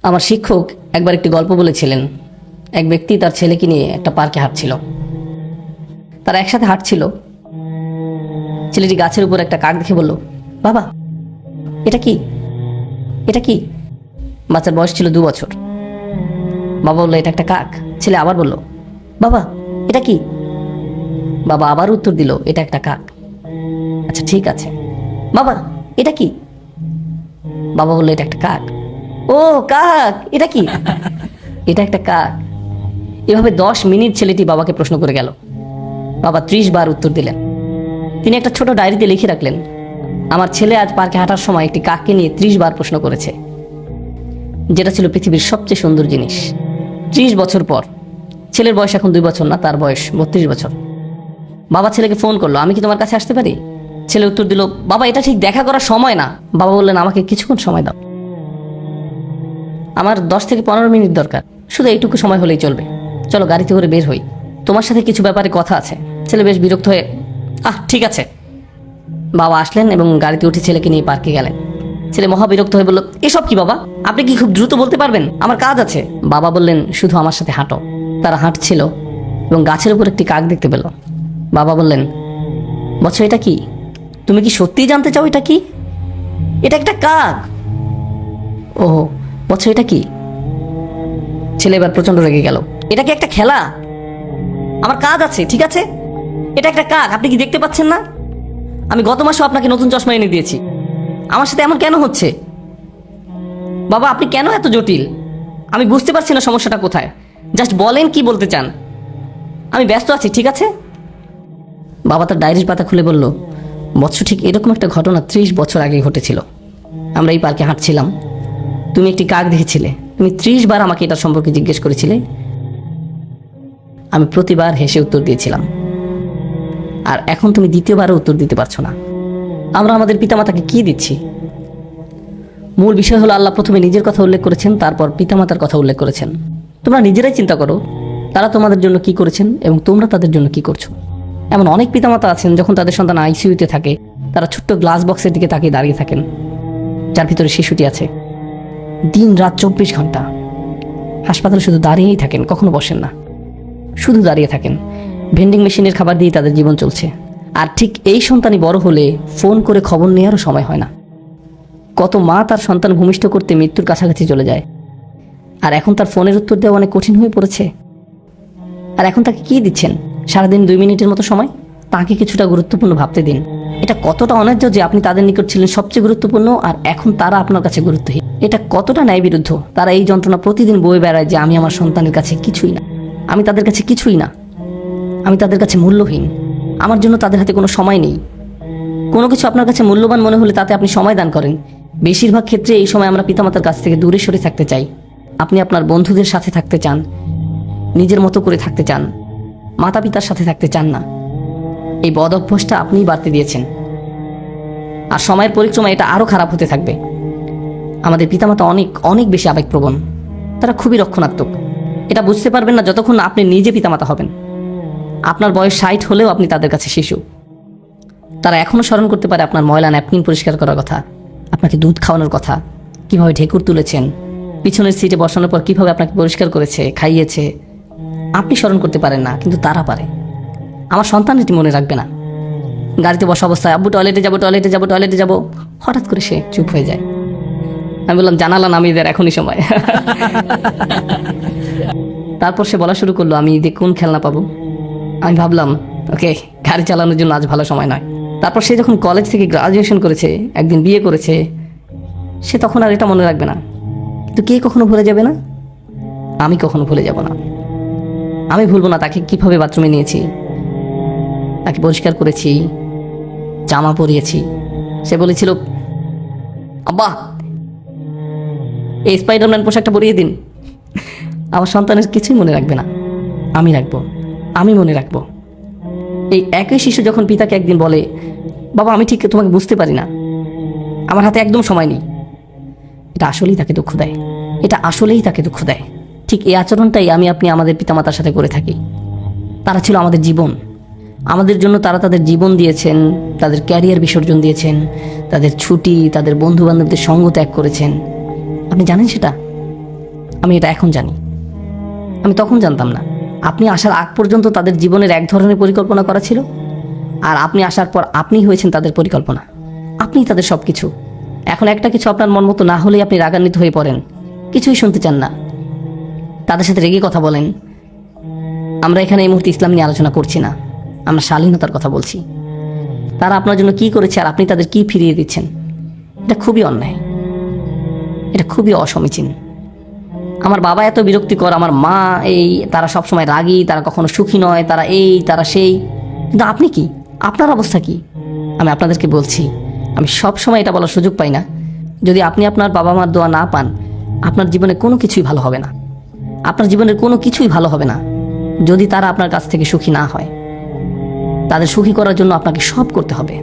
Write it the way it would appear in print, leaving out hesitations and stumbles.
আমার শিক্ষক একবার একটি গল্প বলেছিলেন। এক ব্যক্তি তার ছেলেকে নিয়ে একটা পার্কে হাঁটছিল। তারা একসাথে হাঁটছিল। ছেলেটি গাছের উপর একটা কাক দেখে বলল, বাবা এটা কি, এটা কি? বাচ্চার বয়স ছিল 2 বছর। বাবা বললো, এটা একটা কাক। ছেলে আবার বলল, বাবা এটা কি? বাবা আবার উত্তর দিল, এটা একটা কাক। আচ্ছা ঠিক আছে, বাবা এটা কি? বাবা বললো, এটা একটা কাক। ও কাক, এটা কি? এটা একটা কাক। এভাবে 10 মিনিট ছেলেটি বাবাকে প্রশ্ন করে গেল। বাবা 30 বার উত্তর দিলেন। তিনি একটা ছোট ডায়েরিতে লিখে রাখলেন, আমার ছেলে আজ পার্কে হাঁটার সময় একটি কাককে নিয়ে 30 বার প্রশ্ন করেছে, যেটা ছিল পৃথিবীর সবচেয়ে সুন্দর জিনিস। 30 বছর পর ছেলের বয়স এখন 2 বছর না, তার বয়স 32 বছর। বাবা ছেলেকে ফোন করলো, আমি কি তোমার কাছে আসতে পারি? ছেলে উত্তর দিল, বাবা এটা ঠিক দেখা করার সময় না। বাবা বললেন, আমাকে কিছুক্ষণ সময় দাও, আমার 10 থেকে 15 মিনিট দরকার, শুধু এইটুকু সময় হলেই চলবে। চলো গাড়িতে করে বের হই, তোমার সাথে কিছু ব্যাপারে কথা আছে। ছেলে বেশ বিরক্ত হয়ে, ঠিক আছে। বাবা আসলেন এবং গাড়িতে উঠে ছেলেকে নিয়ে পার্কে গেলেন। ছেলে মহা বিরক্ত হয়ে বলল, এসব কি বাবা, আপনি কি খুব দ্রুত বলতে পারবেন? আমার কাজ আছে। বাবা বললেন, শুধু আমার সাথে হাঁটো। তারা হাঁটছিল এবং গাছের উপর একটি কাক দেখতে পেল। বাবা বললেন, বৎস এটা কি? তুমি কি সত্যিই জানতে চাও এটা কি? এটা একটা কাক। ও বৎস এটা কি? ছেলে এবার প্রচন্ড রেগে গেল, এটা কি একটা খেলা? আমার কাজ আছে, ঠিক আছে? এটা একটা কাক, আপনি কি দেখতে পাচ্ছেন না? আমি গত মাসেও আপনাকে নতুন চশমা এনে দিয়েছি, আমার সাথে এমন কেন হচ্ছে? বাবা আপনি কেন এত জটিল? আমি বুঝতে পারছি না সমস্যাটা কোথায়। জাস্ট বলেন কি বলতে চান। আমি ব্যস্ত আছি, ঠিক আছে? বাবা তার ডায়েরির পাতা খুলে বলল, বৎস ঠিক এরকম একটা ঘটনা 30 বছর আগে ঘটেছিল। আমরা এই পার্কে হাঁটছিলাম, তুমি একটি কাক দেখেছিলে। তুমি 30 বার আমাকে এটার সম্পর্কে জিজ্ঞেস করেছিলে। আমি প্রতিবার হেসে উত্তর দিয়েছিলাম, আর এখন তুমি দ্বিতীয়বারও উত্তর দিতে পারছো না। আমরা আমাদের পিতামাতাকে কি দিচ্ছি? মূল বিষয় হলো, আল্লাহ প্রথমে নিজের কথা উল্লেখ করেছেন, তারপর পিতামাতার কথা উল্লেখ করেছেন। তোমরা নিজেরাই চিন্তা করো, তারা তোমাদের জন্য কি করেছেন এবং তোমরা তাদের জন্য কি করছো। এমন অনেক পিতামাতা আছেন, যখন তাদের সন্তান আইসিইউতে থাকে, তারা ছোট্ট গ্লাস বক্সের দিকে তাকিয়ে দাঁড়িয়ে থাকেন, যার ভিতরে শিশুটি আছে। দিন রাত 24 ঘন্টা হাসপাতালে শুধু দাঁড়িয়েই থাকেন, কখনো বসেন না, শুধু দাঁড়িয়ে থাকেন। ভেন্ডিং মেশিনের খাবার দিয়ে তাদের জীবন চলছে। আর ঠিক এই সন্তানই বড় হলে ফোন করে খবর নেওয়ারও সময় হয় না। কত মা তার সন্তান ভূমিষ্ঠ করতে মৃত্যুর কাছাকাছি চলে যায়, আর এখন তার ফোনের উত্তর দেওয়া অনেক কঠিন হয়ে পড়েছে। আর এখন তাকে কি দিচ্ছেন? সারাদিন 2 মিনিটের মতো সময়। তাকে কিছুটা গুরুত্বপূর্ণ ভাবতে দিন। এটা কতটা অন্যায্য যে আপনি তাদের নিকট ছিলেন সবচেয়ে গুরুত্বপূর্ণ, আর এখন তারা আপনার কাছে গুরুত্বহীন। এটা কতটা ন্যায় বিরুদ্ধ। তারা এই যন্ত্রণা প্রতিদিন বয়ে বেড়ায় যে আমি আমার সন্তানের কাছে কিছুই না, আমি তাদের কাছে কিছুই না, আমি তাদের কাছে মূল্যহীন, আমার জন্য তাদের হাতে কোনো সময় নেই। কোনো কিছু আপনার কাছে মূল্যবান মনে হলে তাতে আপনি সময় দান করেন। বেশিরভাগ ক্ষেত্রে এই সময় আমরা পিতামাতার কাছ থেকে দূরে সরে থাকতে চাই। আপনি আপনার বন্ধুদের সাথে থাকতে চান, নিজের মতো করে থাকতে চান, মাতা পিতার সাথে থাকতে চান না। এই বদ অভ্যাসটা আপনিই বাড়তে দিয়েছেন, আর সময়ের পরিক্রমায় এটা আরও খারাপ হতে থাকবে। আমাদের পিতামাতা অনেক অনেক বেশি আবেগপ্রবণ, তারা খুবই রক্ষণাত্মক। এটা বুঝতে পারবেন না যতক্ষণ না আপনি নিজে পিতামাতা হবেন। আপনার বয়স 60 হলেও আপনি তাদের কাছে শিশু। তারা এখনও স্মরণ করতে পারে আপনার ময়লা ন্যাপকিন পরিষ্কার করার কথা, আপনাকে দুধ খাওয়ানোর কথা, কীভাবে ঢেকুর তুলেছেন, পিছনের সিটে বসানোর পর কীভাবে আপনাকে পরিষ্কার করেছে, খাইয়েছে। আপনি স্মরণ করতে পারেন না, কিন্তু তারা পারে। আমার সন্তান এটি মনে রাখবে না। গাড়িতে বসা অবস্থায় আব্বু টয়লেটে যাবো, টয়লেটে যাবো, টয়লেটে যাবো, হঠাৎ করে সে চুপ হয়ে যায়। আমি বললাম, জানালা নামিয়ে দেয়, এখনই সময়। তারপর সে বলা শুরু করলো, আমি ঈদে কোন খেলনা পাবো। আমি ভাবলাম, ওকে, গাড়ি চালানোর জন্য আজ ভালো সময় নয়। তারপর সে যখন কলেজ থেকে গ্রাজুয়েশন করেছে, একদিন বিয়ে করেছে, সে তখন আর এটা মনে রাখবে না। কিন্তু কে কখনো ভুলে যাবে না? আমি কখনো ভুলে যাব না। আমি ভুলবো না তাকে কিভাবে বাথরুমে নিয়েছি, তাকে পরিষ্কার করেছি, জামা পরিয়েছি। সে বলেছিল, আব্বা এই স্পাইডারম্যান পোশাকটা পরিয়ে দিন। আমার সন্তানের কিছুই মনে রাখবে না, আমি রাখবো, আমি মনে রাখবো। এই একই শিশু যখন পিতাকে একদিন বলে, বাবা আমি ঠিক তোমাকে বুঝতে পারি না, আমার হাতে একদম সময় নেই, এটা আসলেই তাকে দুঃখ দেয়। এটা আসলেই তাকে দুঃখ দেয়। ঠিক এই আচরণটাই আমি আপনি আমাদের পিতামাতার সাথে করে থাকি। তারা ছিল আমাদের জীবন, আমাদের জন্য তারা তাদের জীবন দিয়েছেন, তাদের ক্যারিয়ার বিসর্জন দিয়েছেন, তাদের ছুটি, তাদের বন্ধু বান্ধবদের সঙ্গ ত্যাগ করেছেন। আপনি জানেন সেটা? আমি এটা এখন জানি, আমি তখন জানতাম না। আপনি আসার আগ পর্যন্ত তাদের জীবনের এক ধরনের পরিকল্পনা করা ছিল, আর আপনি আসার পর আপনিই হয়েছেন তাদের পরিকল্পনা, আপনিই তাদের সব কিছু। এখন একটা কিছু আপনার মন মতো না হলেই আপনি রাগান্বিত হয়ে পড়েন, কিছুই শুনতে চান না, তাদের সাথে রেগে কথা বলেন। আমরা এখানে এই মুহূর্তে ইসলাম নিয়ে আলোচনা করছি না, আমরা শালীনতার কথা বলছি। তারা আপনার জন্য কি করেছে আর আপনি তাদের কি ফিরিয়ে দিচ্ছেন, এটা খুবই অন্যায়, এটা খুবই অসমীচীন। আমার বাবা এত বিরক্তিকর, আমার মা এই, তারা সবসময় রাগী, তারা কখনো সুখী নয়, তারা এই তারা সেই। কিন্তু আপনি কি, আপনার অবস্থা কি? আমি আপনাদেরকে বলছি, আমি সব সময় এটা বলার সুযোগ পাই না, যদি আপনি আপনার বাবা মার দোয়া না পান, আপনার জীবনে কোনো কিছুই ভালো হবে না। আপনার জীবনের কোনো কিছুই ভালো হবে না যদি তারা আপনার কাছ থেকে সুখী না হয়। তাদের সুখী করার জন্য আপনাকে সব করতে হবে।